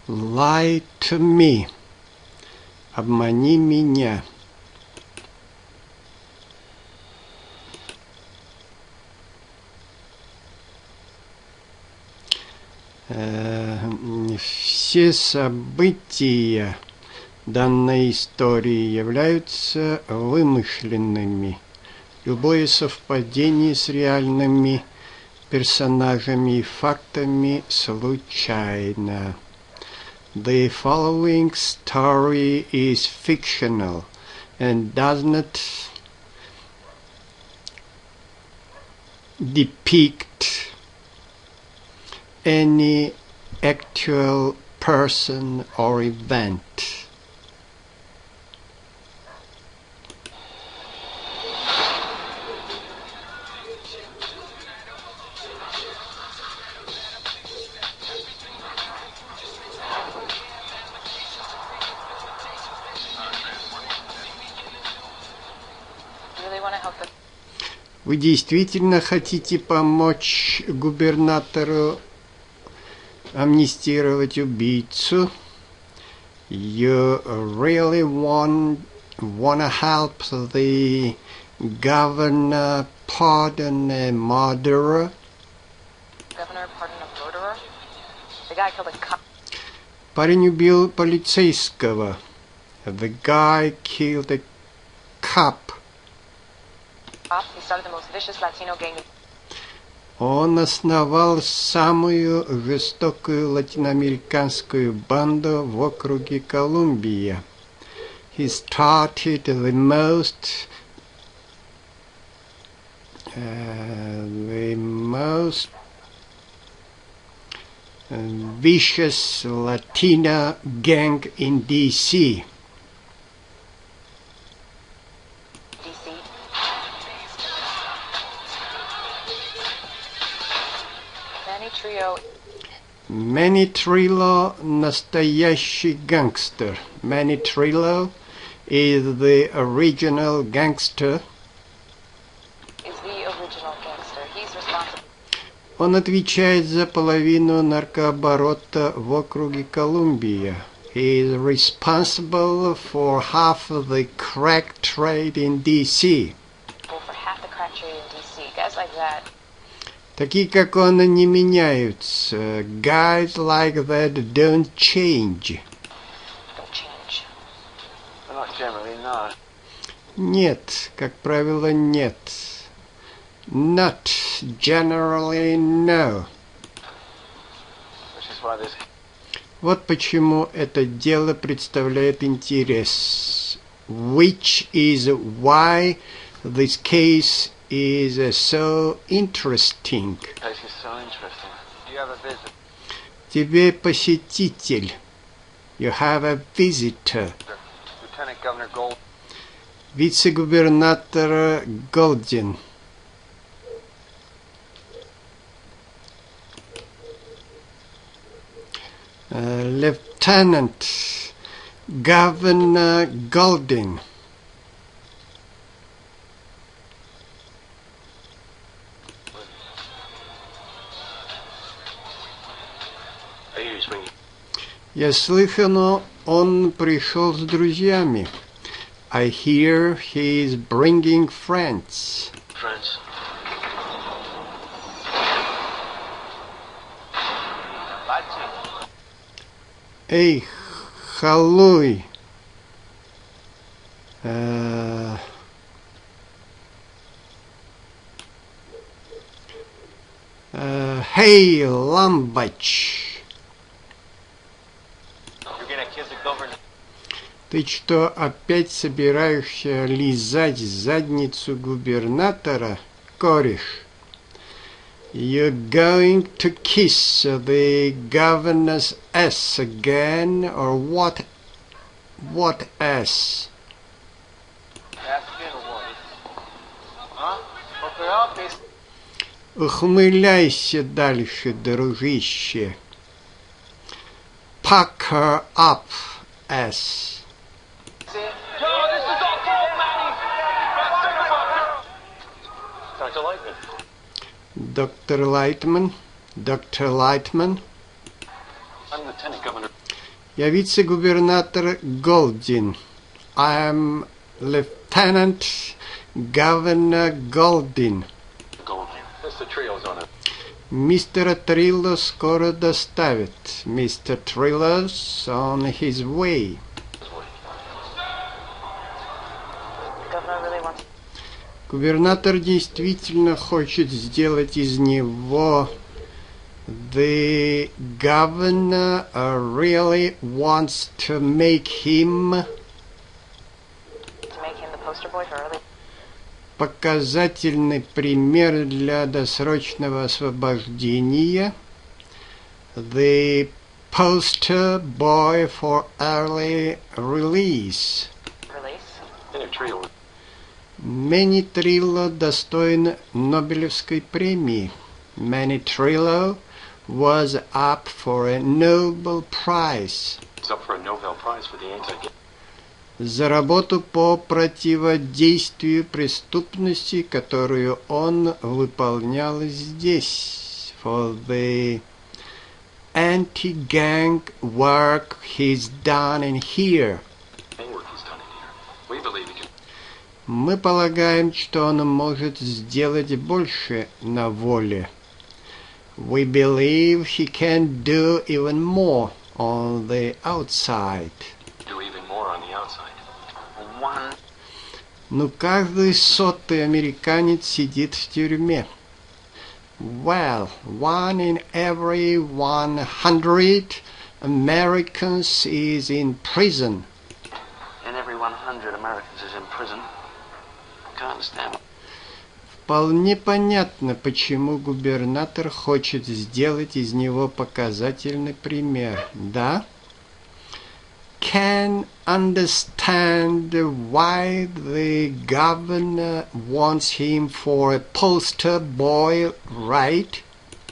Lie to me. Обмани меня. Все события данной истории являются вымышленными. Любое совпадение с реальными персонажами и фактами случайно. The following story is fictional and does not depict any actual person or event. Вы действительно хотите помочь губернатору амнистировать убийцу? You really wanna help the governor pardon a murderer? Governor pardon a murderer? The guy killed a cop. Парень убил полицейского. The guy killed a cop. He started the most vicious Latino gang. Он основал самую жестокую латиноамериканскую банду в округе Колумбия. He started the most vicious Latino gang in DC. Manny Trillo – настоящий гангстер. Manny Trillo is the original gangster. Он отвечает за половину наркооборота в округе Колумбия. He is responsible for half of the crack trade in DC. Guys like that. Такие, как он, не меняются. Guys like that don't change. Don't change. Not generally, no. Нет, как правило, нет. Not generally, no. Which is why this... Вот почему это дело представляет интерес. Which is why this case is so interesting. Case is so interesting. You have a visit. Тебе посетитель. You have a visitor. Lieutenant Governor Gold. Вице-губернатор Голдин. Lieutenant Governor Goldin. Я слыхал, он пришел с друзьями. I hear he is bringing friends. Friends. Эй, халуй. Hey, ламбач. Ты что, опять собираешься лизать задницу губернатора, кореш? You're going to kiss the governor's ass again, or what? What ass? Ухмыляйся дальше, дружище. Pack her up, ass. Dr. Lightman. Доктор Лайтман. I'm Lieutenant Governor. Я вице-губернатор Голдин. I'm Lieutenant Governor Голдин. Mr. Trio's on it. Мистера Трилло скоро доставят. Mr. Trillo's on his way. Governor really wants. Губернатор действительно хочет сделать из него. The governor really wants to make him To make him the poster boy for early. показательный пример для досрочного освобождения. The poster boy for early release. Release. Trio. Мэнни Трилло достоин Нобелевской премии. Мэнни Трилло was up for a Nobel Prize. It's up for a Nobel Prize for the anti-gay. За работу по противодействию преступности, которую он выполнял здесь. For the anti-gang work he's done in here. Work he's done in here. We believe he can. Мы полагаем, что он может сделать больше на воле. We believe he can do even more on the outside. Do even more on the outside. One. Но каждый сотый американец сидит в тюрьме. Well, 1 in every 100 Americans is in prison. And every 100 Americans is in prison. Can't understand. Вполне понятно, почему губернатор хочет сделать из него показательный пример, да? Can understand why the governor wants him for a poster boy, right?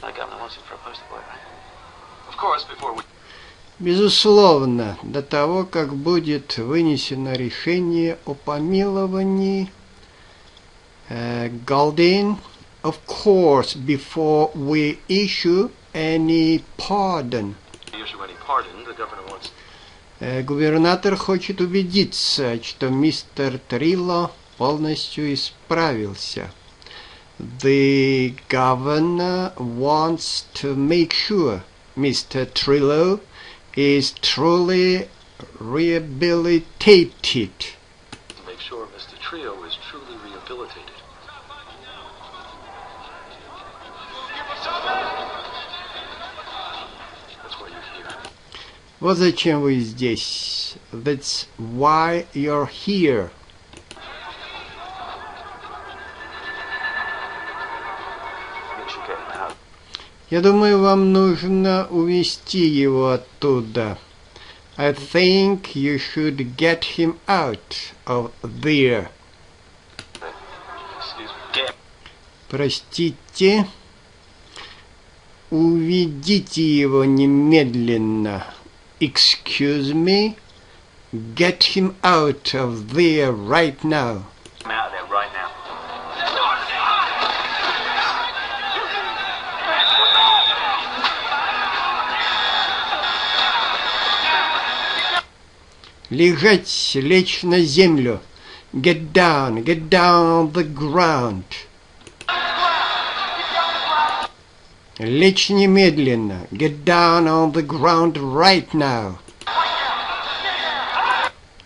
The governor wants him for a poster boy, right? Of course, before we. Безусловно, до того, как будет вынесено решение о помиловании, Goldin, of course, before we issue any pardon. Issue any pardon, the governor wants. Губернатор хочет убедиться, что мистер Трилло полностью исправился. The governor wants to make sure Mr. Trillo is truly rehabilitated. To make sure Mr. Trio is truly rehabilitated. That's why you're here. Вот зачем вы здесь. That's why you're here. You should get him out. Я думаю, вам нужно увести его оттуда. I think you should get him out of there. Excuse me. Get. Простите. Уведите его немедленно. Excuse me. Get him out of there right now. I'm out of there right now. Лежать, лечь на землю. Get down on the ground. Лечь немедленно. Get down on the ground right now.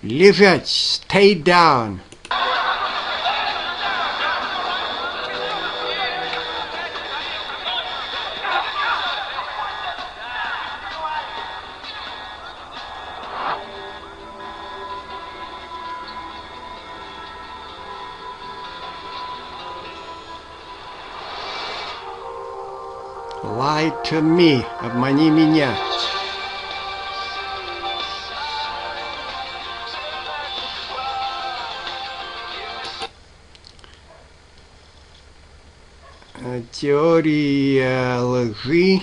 Лежать, stay down. Lie to me, обмани меня. Теория лжи,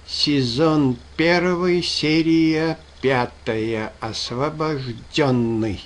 сезон 1, серия 5, освобожденный.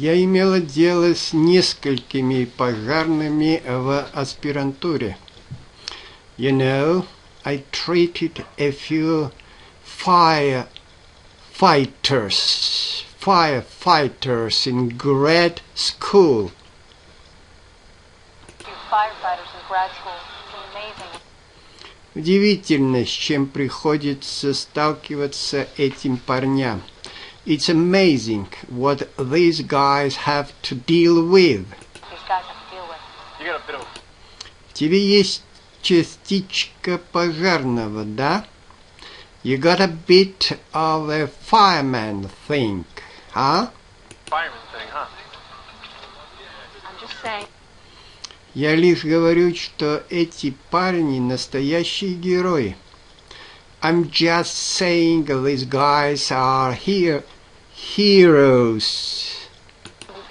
Я имела дело с несколькими пожарными в аспирантуре. You know, I treated a few firefighters in grad school. Firefighters in grad school. It's amazing. Удивительно, с чем приходится сталкиваться этим парням. It's amazing what these guys have to deal with. These guys have to deal with. You got a bit of... В тебе есть частичка пожарного, да? You got a bit of a fireman thing, huh? fireman thing, huh? I'm just saying. Я лишь говорю, что эти парни настоящие герои. I'm just saying these guys are heroes. These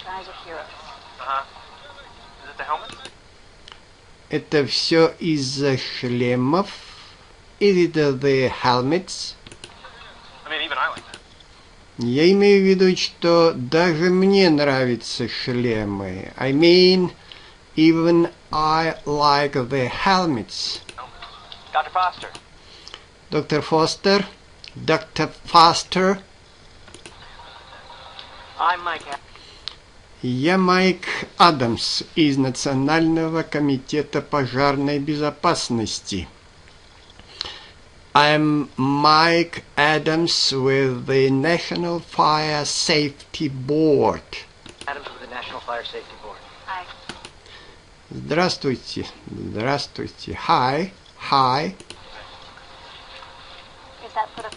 guys are heroes. Uh-huh. Is it the helmet? Это все из-за шлемов? Is it the helmets? I mean, even I like that. Я имею в виду, что даже мне нравятся шлемы. I mean, even I like the helmets. Dr. Foster. Доктор Фостер, доктор Фастер. I'm Mike. Я Майк Адамс из Национального комитета пожарной безопасности. I'm Mike Adams with the National Fire Safety Board. Adams with the National Fire Safety Board. Hi. Здравствуйте, здравствуйте. Hi, hi. Is that for the...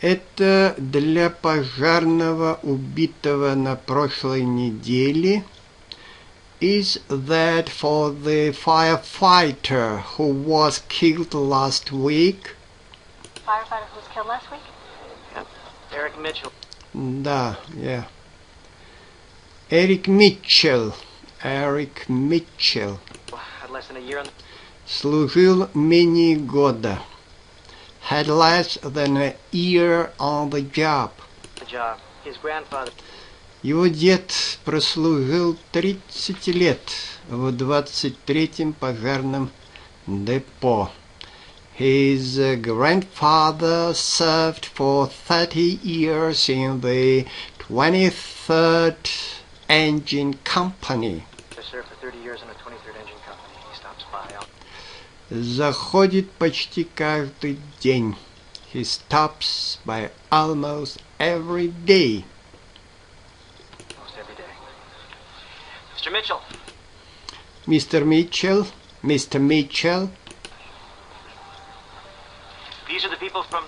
Это для пожарного, убитого на прошлой неделе. Is that for the firefighter who was killed last week? firefighter who was killed last week? Yep. Eric Mitchell. Да, yeah. Эрик Митчелл. Эрик Митчелл. Had less than a year on the... Служил менее года. Had less than a year on the job. job. His grandfather... Его дед прослужил 30 лет в 23-м пожарном депо. His grandfather served for 30 years in the 23rd Engine Company. served for 30 years in the 23rd Engine Company. He stops by. Заходит почти каждый день. He stops by almost every day. Almost every day. Mr. Mitchell. Мистер Митчелл, мистер Митчелл. These are the people from...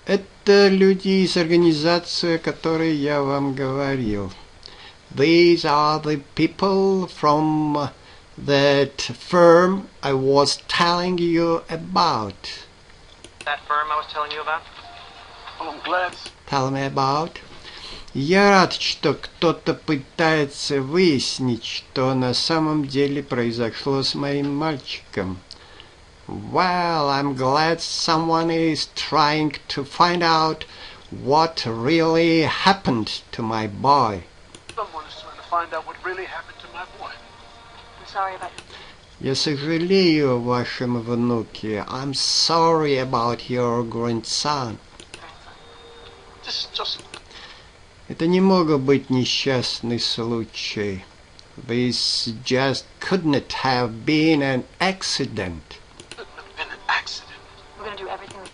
Это люди из организации, о которой я вам говорил. These are the people from that firm I was telling you about. That firm I was telling you about? Well, I'm glad. Tell me about. Я рад, что кто-то пытается выяснить, что на самом деле произошло с моим мальчиком. Well, I'm glad someone is trying to find out what really happened to my boy. Someone is trying to find out what really happened to my boy. I'm sorry about... Я сожалею о вашем внуке. I'm sorry about your grandson. This is just... Это не мог быть несчастный случай. This just couldn't have been an accident. been an accident. We're gonna do everything...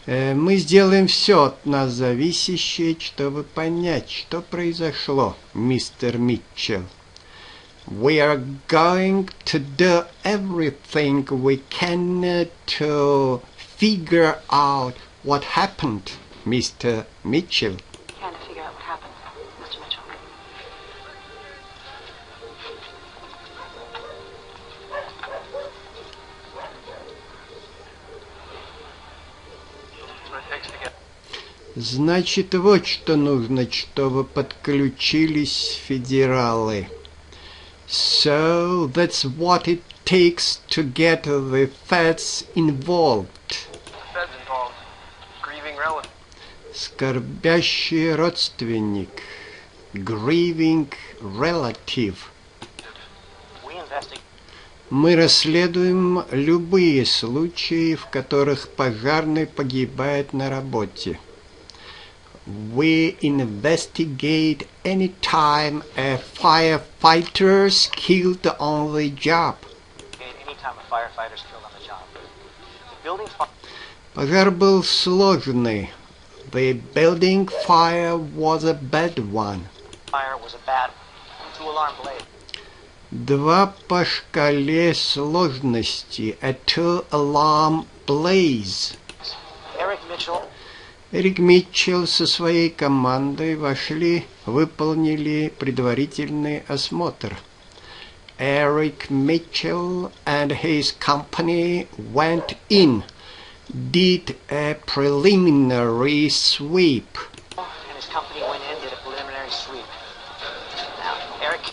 Мы сделаем все от нас зависящее, чтобы понять, что произошло, мистер Митчелл. We are going to do everything we can to figure out what happened, Mr. Mitchell. Trying to figure out what happened, Mr. Mitchell. What it takes to get... Значит, вот что нужно, чтобы подключились федералы. So that's what it takes to get the feds involved. Feds involved. Grieving relative. Скорбящий родственник. grieving relative. We investigate. Мы расследуем любые случаи, в которых пожарный погибает на работе. We investigate any time a firefighter is killed on the job. Anytime a firefighter is killed on the job. The building Пожар был сложный. The building fire was a bad one. fire was a bad one. 2 alarm blades. 2 по шкале сложности. A 2-alarm blaze. Eric Mitchell. Эрик Митчелл со своей командой вошли, выполнили предварительный осмотр. Eric Mitchell and his company went in, did a preliminary sweep. And his company went in, did a preliminary sweep. Now, Eric.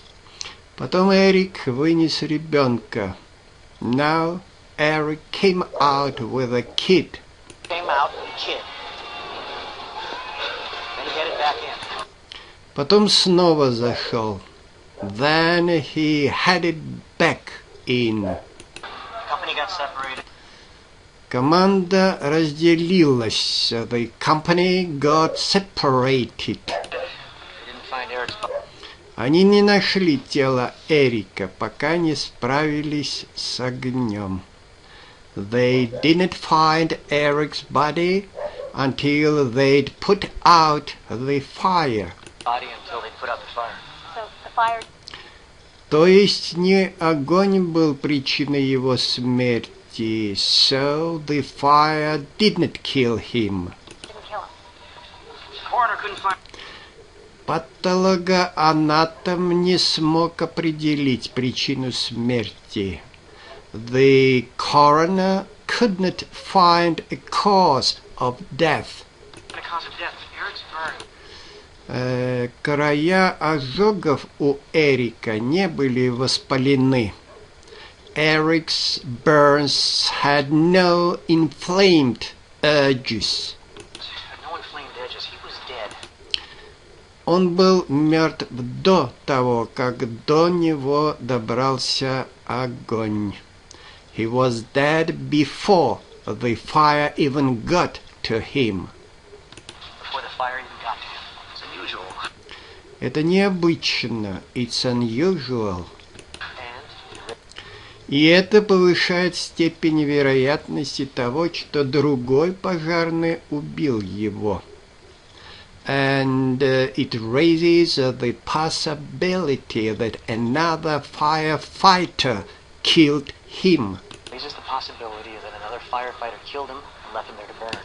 Потом Эрик вынес ребенка. Now Eric came out with a kid. Came out with a kid. Then he headed back in. Потом снова зашел. Then he headed back in. The company got separated. Команда разделилась. The company got separated. They didn't find Eric's body. Они не нашли тело Эрика, пока не справились с огнем. They didn't find Eric's body until they'd put out the fire. Body until they put out the fire. So the fire То есть не огонь был причиной его смерти, so the fire didn't kill him. didn't kill him. The coroner couldn't find. Патологоанатом не смог определить причину смерти. The coroner could not find a cause of death. The cause of death. Eric's burn. Края ожогов у Эрика не были воспалены. Eric's burns had no inflamed edges. No inflamed edges. He was dead. Он был мертв до того, как до него добрался огонь. He was dead before the fire even got to him. Before the fire even got to him. It's unusual. Это необычно. It's unusual. And И это повышает степень вероятности того, что другой пожарный убил его. And it raises the possibility that another firefighter killed him. raises the possibility that another firefighter killed him and left him there to burn.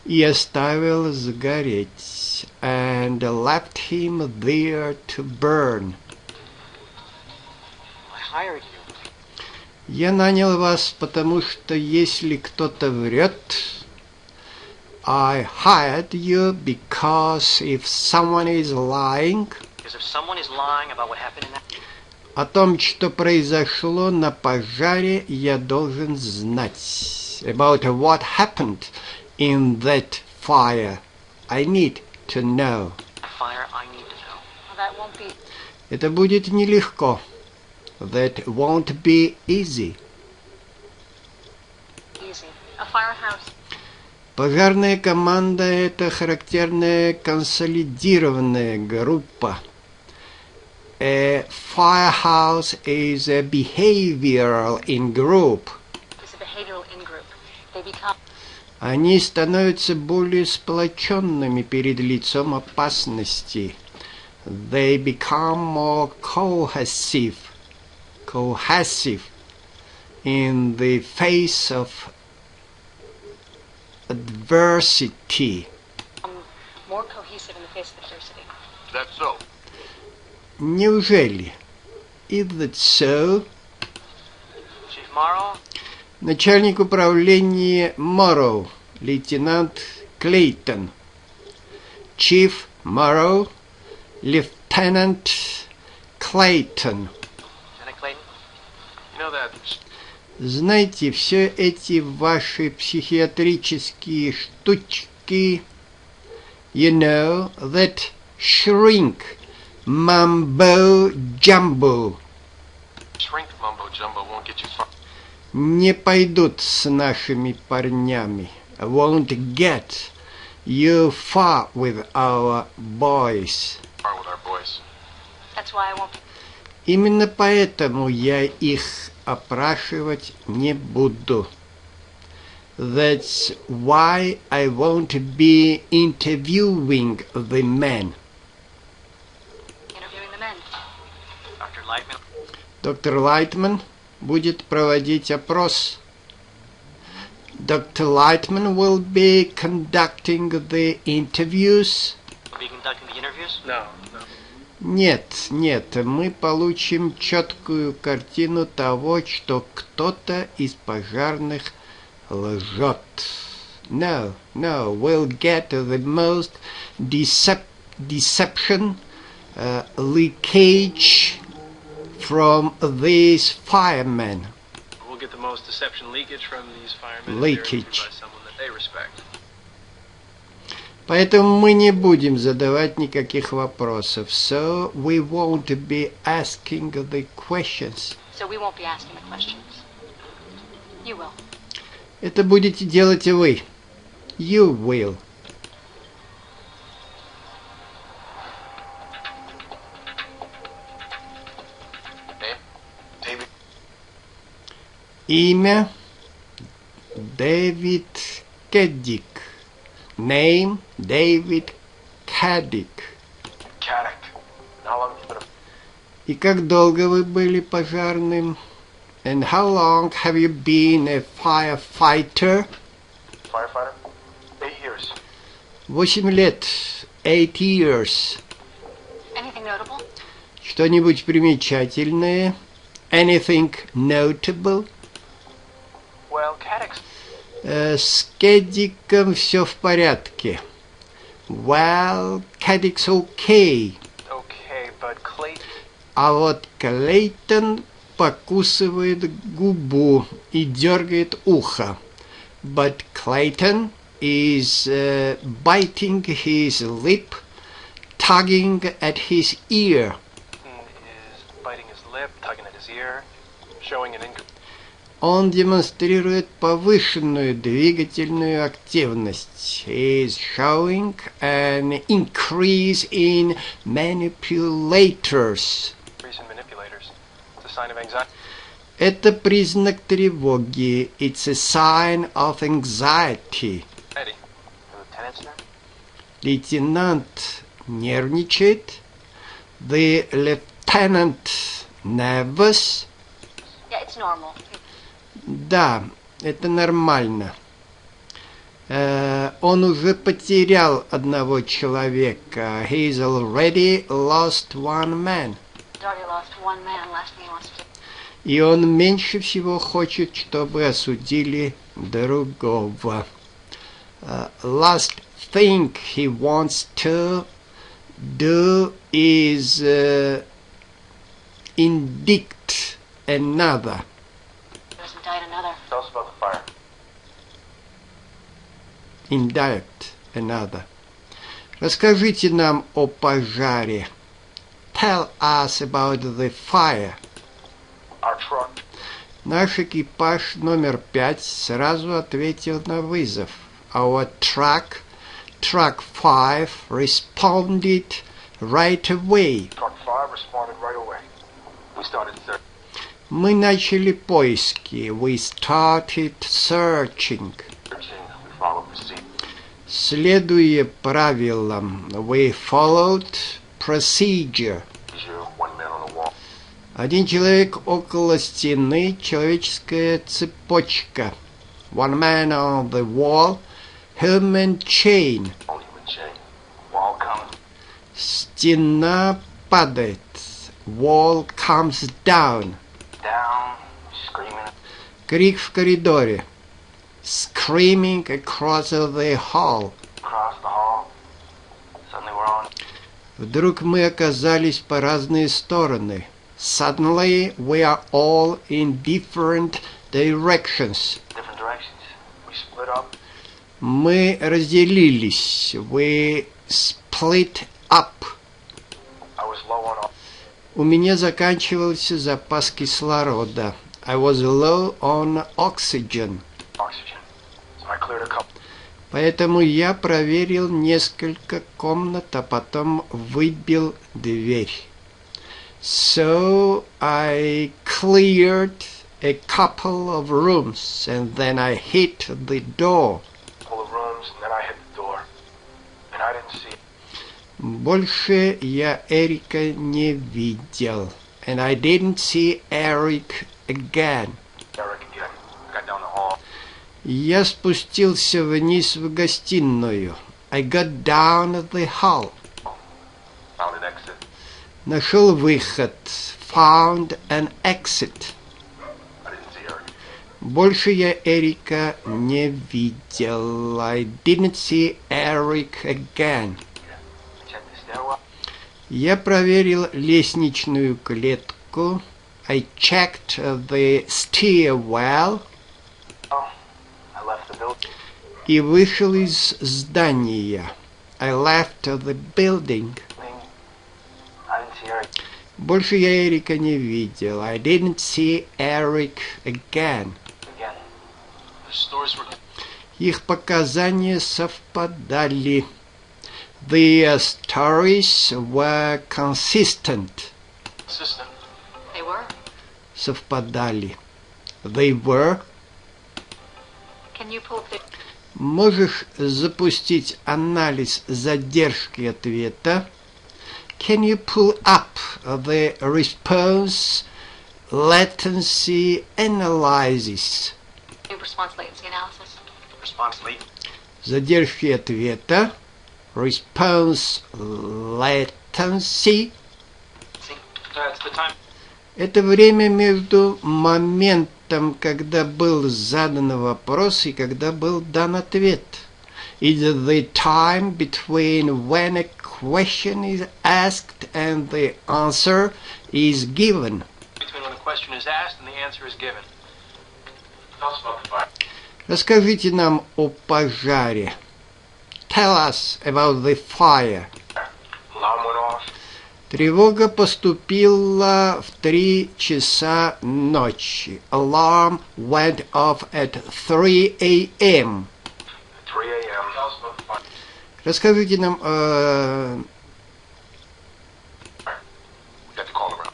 И оставил сгореть. And left him there to burn. I hired you. Я нанял вас, потому что если кто-то врет, I hired you because if someone is lying Because if someone is lying about what happened in that, о том, что произошло на пожаре, я должен знать. About what happened in that fire, I need to know. fire, I need to know. Well, that won't be Это будет нелегко. That won't be easy. easy. A firehouse. Пожарная команда – это характерная консолидированная группа. A firehouse is a behavioral in-group. It's a behavioral in-group. They become Они становятся более сплоченными перед лицом опасности. They become more cohesive in the face of adversity. more cohesive in the face of adversity. That's so. Неужели? Is that so? Chief Morrow, Начальник управления Morrow, лейтенант Клейтон. Chief Morrow, Lieutenant Clayton. Lieutenant Clayton, You know that Знаете, все эти ваши psichiatriические штучки, you know, that shrink Mumbo jumbo. Shrink mumbo jumbo won't get you far. Не пойдут с нашими парнями. Won't get you far with our boys. Far with our boys. That's why I won't be. Именно поэтому я их опрашивать не буду. That's why I won't be interviewing the men. Interviewing the men. Dr. Lightman. Доктор Лайтман будет проводить опрос. Dr. Lightman will be conducting the interviews. Will be conducting the interviews? No, no. Нет, мы получим четкую картину того, что кто-то из пожарных лжет. No, we'll get the most deception, leakage from these firemen. We'll get the most deception leakage from these firemen. Leakage. By someone that they respect. Поэтому мы не будем задавать никаких вопросов. So we won't be asking the questions. So we won't be asking the questions. You will. Это будете делать вы. You will. David. Имя Дэвид Кэддик. Name David Caddick. Caddick. How long have you been И как долго вы были пожарным? And how long have you been a firefighter? a firefighter? 8 years. 8 лет. 8 years. Anything notable? Что-нибудь примечательное? Anything notable? Well, Caddick's. С Кэддиком все в порядке. Well, Caddick's okay. Okay, but Clayton. А вот Клейтон покусывает губу и дергает ухо. But Clayton is biting his lip, tugging at his ear. Is biting his lip, tugging at his ear, showing an Он демонстрирует повышенную двигательную активность. He is showing an increase in manipulators. increase in manipulators. It's a sign of anxiety. Это признак тревоги. It's a sign of anxiety. The lieutenant's there? Лейтенант нервничает. The lieutenant nervous. Yeah, it's normal. Да, это нормально. Он уже потерял одного человека. He's already lost one man. He's already lost one man. Last thing he wants to do. И он меньше всего хочет, чтобы осудили другого. Last thing he wants to do is indict another. Doesn't die another. Tell us about the fire. Indict another. Расскажите нам о пожаре. Tell us about the fire. Our truck. Наш экипаж номер 5 сразу ответил на вызов. Our truck 5, responded right away. Truck 5 responded right away. We started searching. Мы начали поиски. We started searching. We followed procedure. Следуя правилам, we followed procedure. 1 man on the wall. Один человек около стены, человеческая цепочка. One man on the wall, human chain. Only human chain. Wall comes. Стена падает. Wall comes down. Down. Screaming. Крик в коридоре. Screaming across the hall. Across the hall. Suddenly we're on. Вдруг мы оказались по разные стороны. Suddenly we are all in different directions. Different directions. We split up. Мы разделились. We split up. I was was low on У меня заканчивался запас кислорода. I was low on oxygen. oxygen. So I cleared a couple. Поэтому я проверил несколько комнат, а потом выбил дверь. So I cleared a couple of rooms and then I hit the door. Couple of rooms, and then I hit the door. And I didn't see Больше я Эрика не видел. And I didn't see Eric again. Eric again. I got down the hall. Я спустился вниз в гостиную. I got down the hall. Found an exit. Нашел выход. Found an exit. I didn't see Eric. Больше я Эрика не видел. I didn't see Eric again. I checked the stairwell. Я проверил лестничную клетку. I checked the stairwell. I left the building. И вышел из здания. I left the building. I didn't see Eric. Больше я Эрика не видел. I didn't see Eric again. Again. The stories were Их показания совпадали. The stories were consistent. consistent. They were. Совпадали. They were. Can you pull the... Можешь запустить анализ задержки ответа? Can you pull up the response latency analysis? response latency analysis? Response late. Задержки ответа. Response latency. See? That's the time. Это время между моментом, когда был задан вопрос, и когда был дан ответ. It's the time between when a question is asked and the answer is given. Between when a question is asked and the answer is given. Tell us about the fire. Расскажите нам о пожаре. Tell us about the fire. Alarm went off. Тревога поступила в 3 часа ночи. Alarm went off at 3 a.m. 3 a.m. Tell us about the fire. Расскажите нам We got the call around.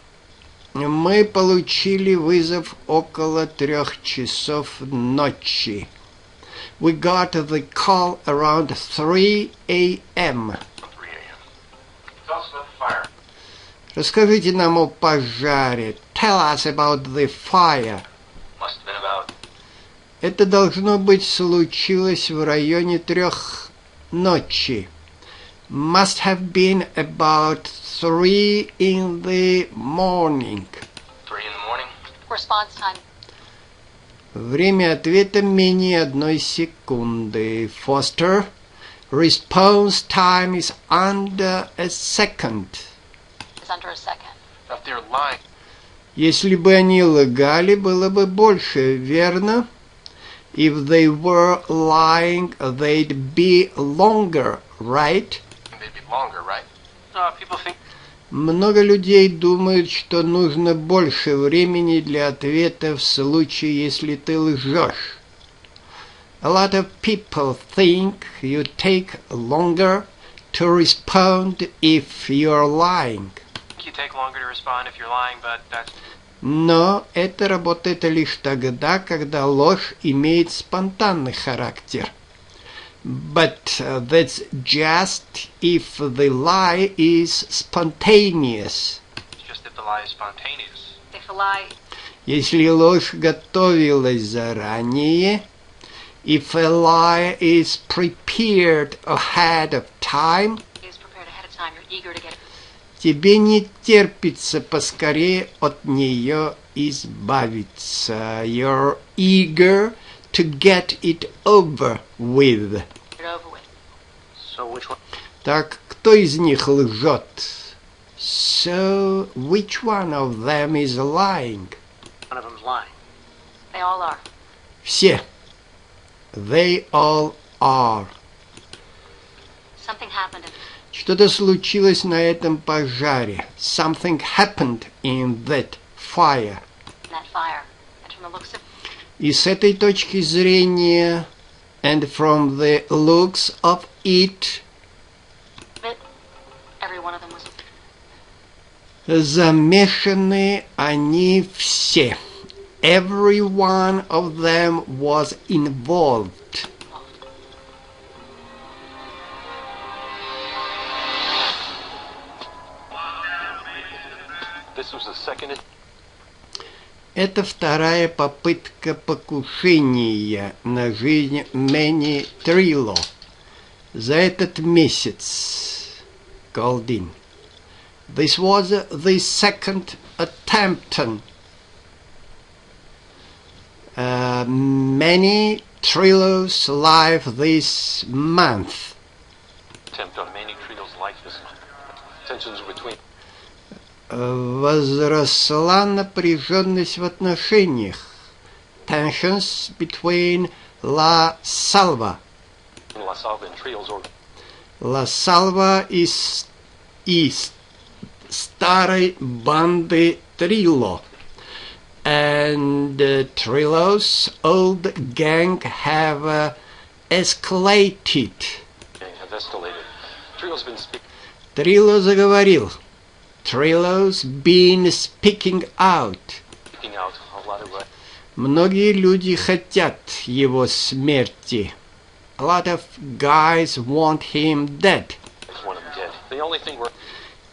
Мы получили вызов около 3 часов ночи. We got the call around 3 a.m. 3 a.m. Tell us about the fire. Расскажите нам о пожаре. Tell us about the fire. Must have been about Это должно быть случилось в районе 3 ночи. Must have been about 3 in the morning. 3 in the morning. Response time. Время ответа менее 1 секунды. Foster. Response time is under a second. It's under a second. If they're lying, Если бы они лгали, было бы больше, верно? If they were lying, they'd be longer, right? they'd be longer, right? People think Много людей думают, что нужно больше времени для ответа в случае, если ты лжешь. A lot of people think you take longer to respond if you're lying. you take longer to respond if you're lying, but that's Но это работает лишь тогда, когда ложь имеет спонтанный характер. But that's just if the lie is spontaneous. just if the lie is spontaneous. If a lie Если ложь готовилась заранее, if a lie is prepared ahead of time, is prepared ahead of time, you're eager to get it. тебе не терпится поскорее от нее избавиться. You're eager to get it over with. Get it over with. So which one? Так, кто из них лжет? So, which one of them is lying? One of them's lying. They all are. Все. They all are. Something happened and Что-то случилось на этом пожаре. Something happened in that fire. That fire. And from the looks of И с этой точки зрения, and from the looks of it, it, every one of them was замешаны они все. Every one of them was involved. This was the second. Это вторая попытка покушения на жизнь Мэни Трило за этот месяц. Голдин. This was the second attempt on Мэни Трило's life this month. Attempt on Manny Trio's life this month. Tensions between. Возросла напряженность в отношениях. Tensions between La Salva. La Salva and Trio's or La Salva и старой банды Трило. And Trilo's old gang have escalated. have escalated. Trio's been speaking. Трило заговорил. Trilo's been speaking out. Out a lot of Многие люди хотят его смерти. A lot of guys want him dead. want him dead. The only thing we're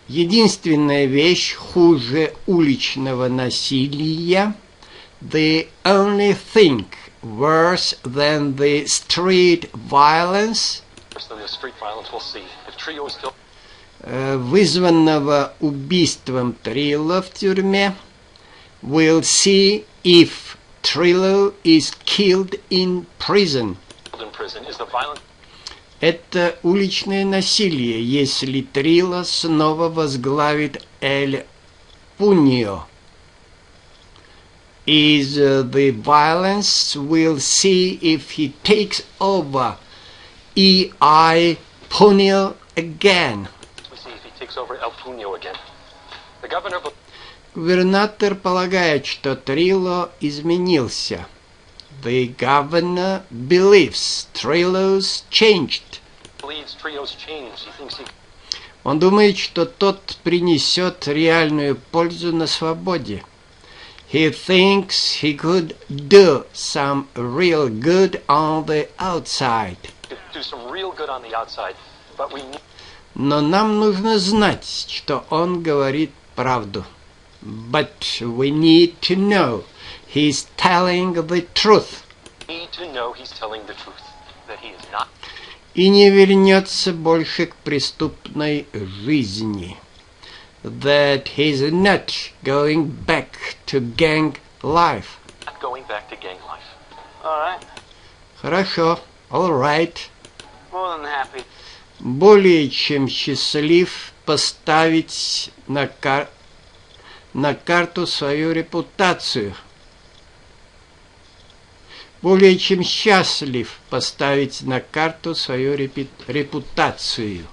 Единственная вещь хуже уличного насилия. The only thing worse than the street violence, worse than the street violence we'll see. If Trio is killed, вызванного убийством Трило в тюрьме. We'll see if Trilo is killed in prison. in prison, is the violent Это уличное насилие, если Трило снова возглавит Эль Пуньо. Is the violence, we'll see if he takes over E.I. Punio again. we see if he takes over El Puño again. The governor Губернатор полагает, что Трило изменился. The governor believes Trilo's changed. believes Trio's changed. He thinks he Он думает, что тот принесет реальную пользу на свободе. He thinks he could do some real good on the outside. could do some real good on the outside, but we need Но нам нужно знать, что он говорит правду. But we need to know he's telling the truth. to know he's telling the truth, that he is not И не вернется больше к преступной жизни. That he's not going back to gang life. going back to gang life. All right, Хорошо, all right. more than happy. Более чем счастлив поставить на карту свою репутацию. Более чем счастлив поставить на карту свою репутацию.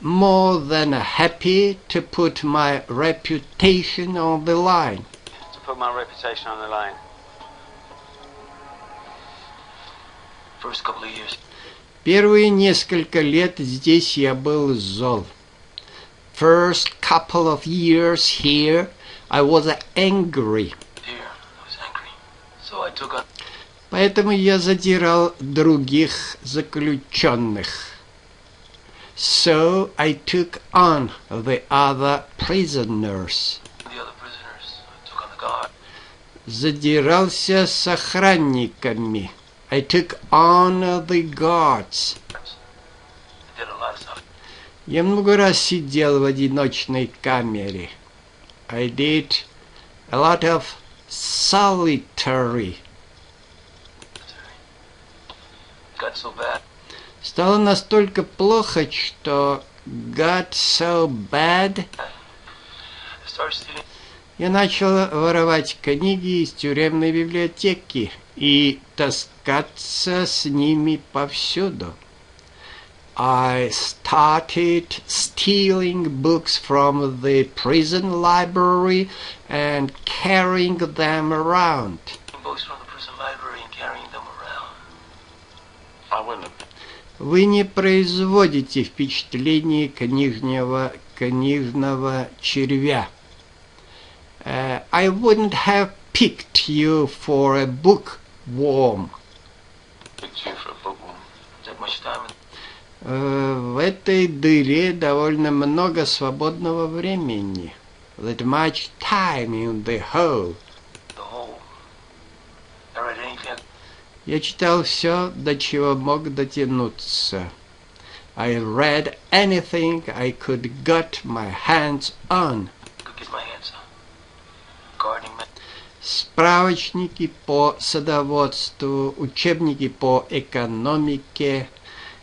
More than happy to put my reputation on the line. To put my reputation on the line. First couple of years. Первые несколько лет здесь я был зол. First couple of years here, I was angry. Here, I was angry. So I took on. Поэтому я задирал других заключенных. So I took on the other prisoners. The other prisoners. I took on the guard. Задирался с охранниками. I took on the guards. I did a lot of stuff. Я много раз сидел в одиночной камере. I did a lot of solitary. Got so bad. Стало настолько плохо, что got so bad. I started stealing. Я начал воровать книги из тюремной библиотеки и таскаться с ними повсюду. I started stealing books from the prison library and carrying them around. Books from the prison library and carrying them around. I wouldn't have. Вы не производите впечатление книжного червя. I wouldn't have picked you for a bookworm. Picked you for a bookworm. Take much time. В этой дыре довольно много свободного времени. That much time in the hole. The hole. I read anything. Я читал все, до чего мог дотянуться. I read anything I could get my hands on. Could get my hands on. Gardening. Справочники по садоводству, учебники по экономике,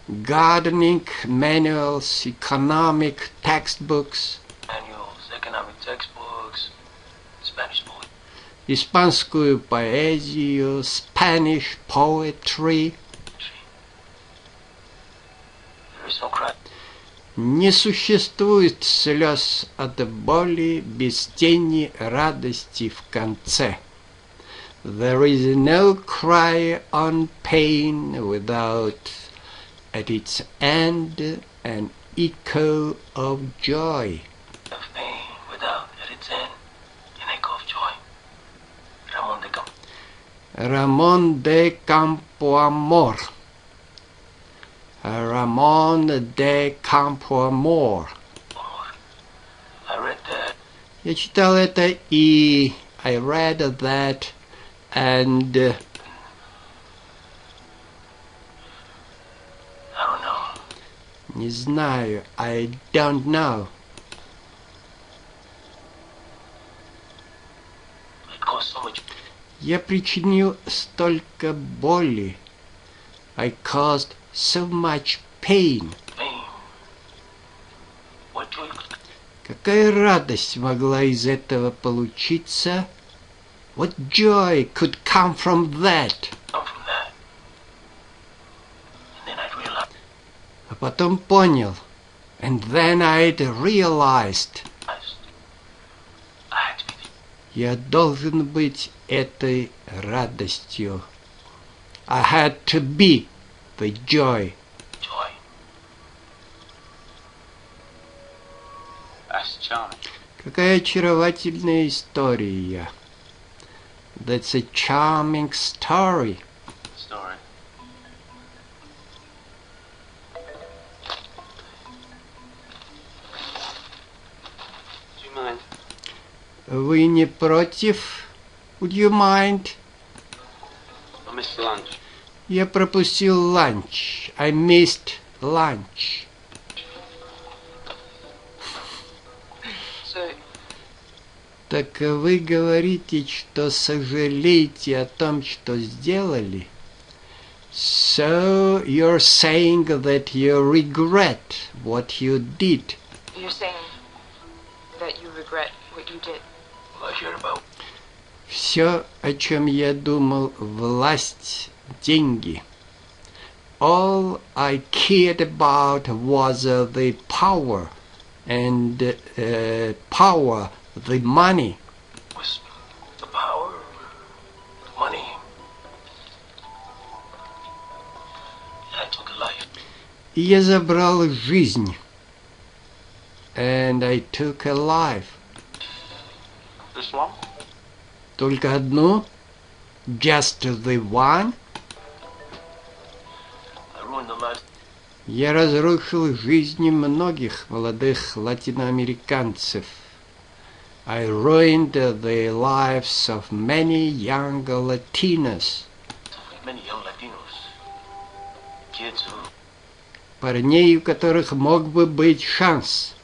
gardening manuals, economic textbooks, Manuals, economic textbooks, Spanish poetry. Испанскую поэзию, Spanish poetry. There is no cry. Не существует слез от боли без тени радости в конце. There is no cry on pain without at its end an echo of joy. Of pain without at its end an echo of joy. Ramón de Campoamor. Ramón de Campoamor. I read that. Я читал это и I read that and I don't know. не знаю, I don't know. It caused so much. Я причинил столько боли. I caused so much pain. Pain. What joy could Какая радость могла из этого получиться? What joy could come from that? come from that? And then I'd realize А потом понял. And then I'd realized. I had to be Я должен быть этой радостью. I had to be the joy. the joy. That's charming. Какая очаровательная история. That's a charming story. Story. Do you mind? Вы не против? Would you mind? I missed lunch. Я пропустил ланч. I missed lunch. Say, Так вы говорите, что сожалеете о том, что сделали? So you're saying that you regret what you did. You're saying that you regret what you did. well, I heard about Все, о чем я думал, власть, деньги. All I cared about was the power and power, the money. was the power, the money. And I took a life. И я забрал жизнь. And I took a life. This one? Только одну? Just the one? I ruined the lives. Я разрушил жизни многих молодых латиноамериканцев. I ruined the lives of many young Latinos. Many young Latinos. Kids who Парней, у которых мог бы быть шанс.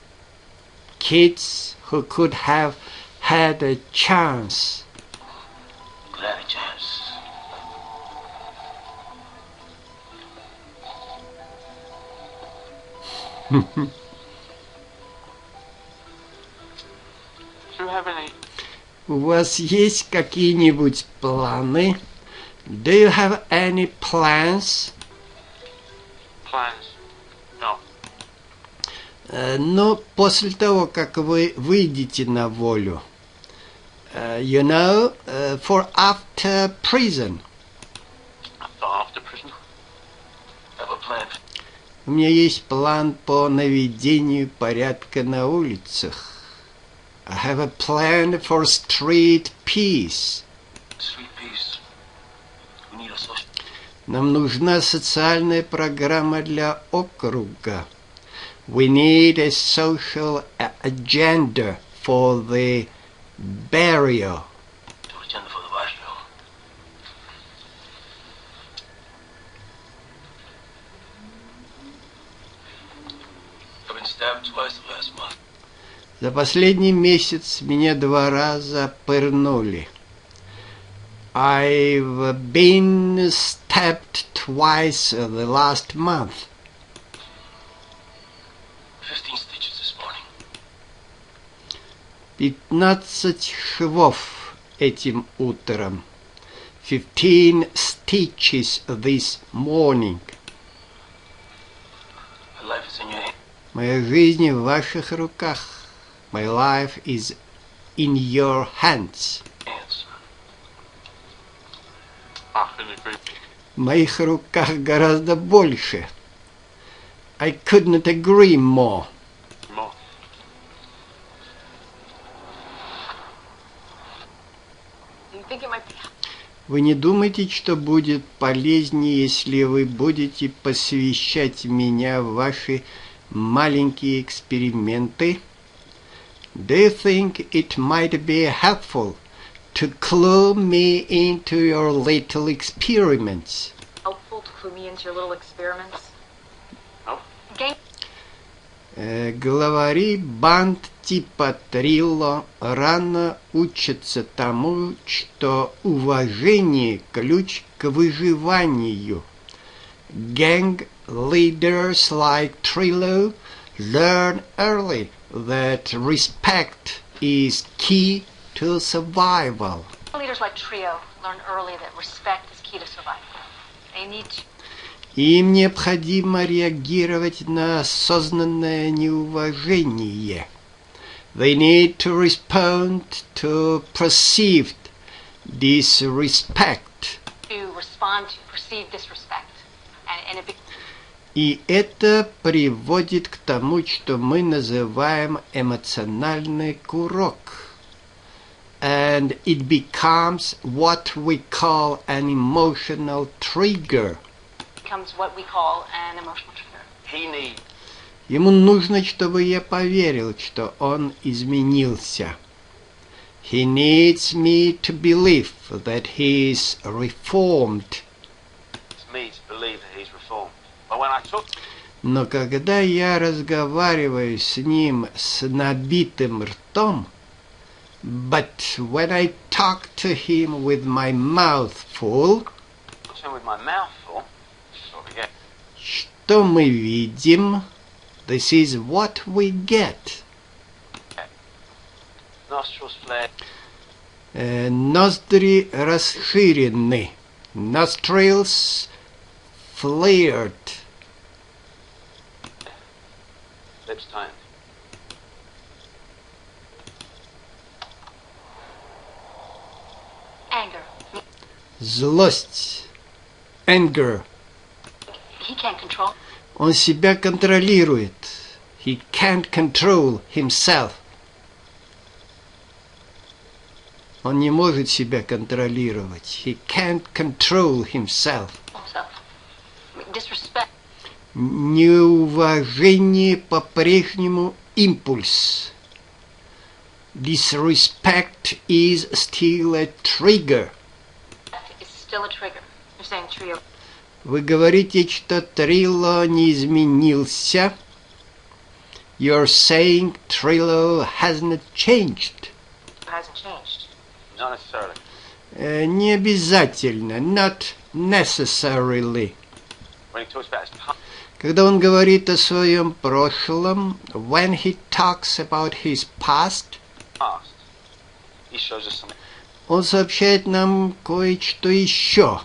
Kids who could have had a chance. could have a chance. Do you have any У вас есть какие-нибудь планы? Do you have any plans? plans? No. Но после того, как вы выйдете на волю, for after prison. After prison? Have a plan. У меня есть план по наведению порядка на улицах. I have a plan for street peace. Street peace. We need a social. Нам нужна социальная программа для округа. We need a social agenda for the barrio. Agenda for the barrio. I've been stabbed twice the last month. За последний месяц меня 2 раза пырнули. I've been stabbed twice the last month. 15 stitches this morning. 15 швов этим утром. 15 stitches this morning. My life is in your hand. Моя жизнь в ваших руках. My life is in your hands. В моих руках гораздо больше. I couldn't agree more. You think it might be... Вы не думаете, что будет полезнее, если вы будете посвящать меня в ваши маленькие эксперименты? Do you think it might be helpful to clue me into your little experiments? helpful to clue me into your little experiments? No. Game... Главари банд типа Трилло рано учатся тому, что уважение – ключ к выживанию. Gang leaders like Trillo learn early that respect is key to survival. Leaders like Trio learn early that respect is key to survival. They need to... Им необходимо реагировать на осознанное неуважение. They need to respond to perceived disrespect. to respond to perceived disrespect. And it И это приводит к тому, что мы называем эмоциональный курок. And it becomes what we call an emotional trigger. becomes what we call an emotional trigger. He needs. Ему нужно, чтобы я поверил, что он изменился. He needs me to believe that he is reformed. It's me to believe that he's reformed. But when I took... Но когда я разговариваю с ним с набитым ртом, but when I talk to him with my mouth full, with my mouth full, what we get. что мы видим? This is what we get. Nostrils flared. Ноздри расширены. Nostrils flared. Lips tightened. Anger. Злость. Anger. He can't control. Он себя контролирует. He can't control himself. Он не может себя контролировать. He can't control himself. himself. Disrespect. Неуважение по-прежнему импульс. Disrespect is still a trigger. Is still a trigger. You're saying Trio. Вы говорите, что Трилло не изменился. You're saying Trillo hasn't changed. Hasn't changed. Not necessarily. Не обязательно. Not necessarily. When he talks about his past, Когда он говорит о своем прошлом, when he talks about his past, he shows us something. он сообщает нам кое-что еще.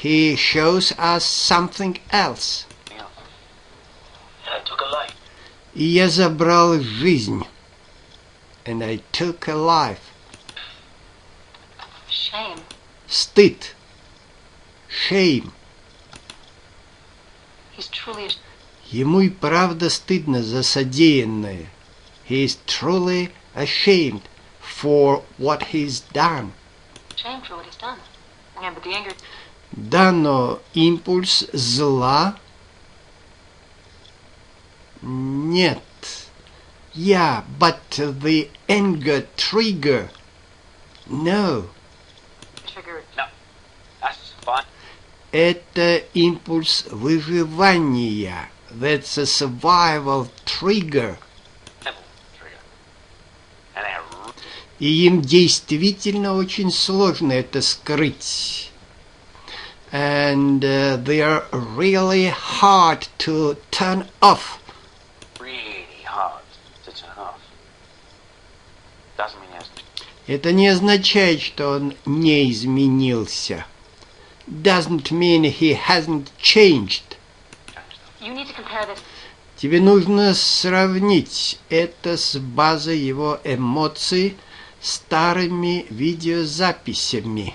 He shows us something else. And I took a life. И я забрал жизнь. And I took a life. Shame. Стыд. Shame. He's truly... Ему и правда стыдно за содеянное. He is truly ashamed for what he's done. Shame for what he's done. Yeah, but the anger... Да, но импульс зла... Нет. Yeah, but the anger trigger... No. Trigger... No, that's fine. Это импульс выживания. That's a survival trigger. Trigger. And our... И им действительно очень сложно это скрыть. And they are really hard to turn off. really hard to turn off. Doesn't mean he has to... Это не означает, что он не изменился. Doesn't mean he hasn't changed. You need to compare this... Тебе нужно сравнить это с базой его эмоций старыми видеозаписями.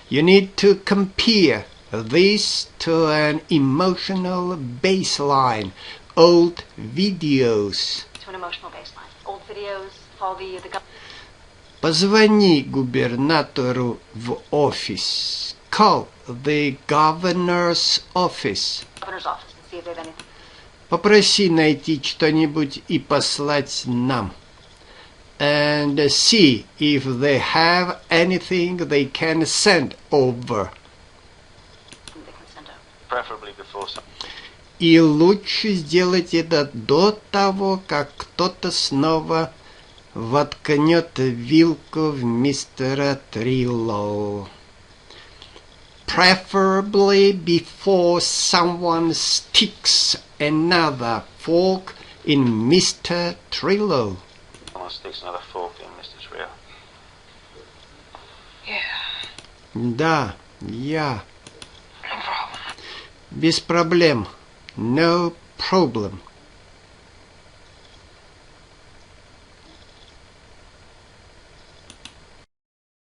You need to compare this to an emotional baseline, old videos. to an emotional baseline. Old videos, all the Позвони губернатору в офис. Call the governor's office. governor's office and see if they have anything. Попроси найти что-нибудь и послать нам. And see if they have anything they can send over. They can send out. Preferably before some... И лучше сделать это до того, как кто-то снова воткнет вилку в мистера Триллоу. Preferably before someone sticks another fork in Mr. Trillo. Someone sticks another fork in Mr. Trio. Да, я. No problem. Без проблем. No problem.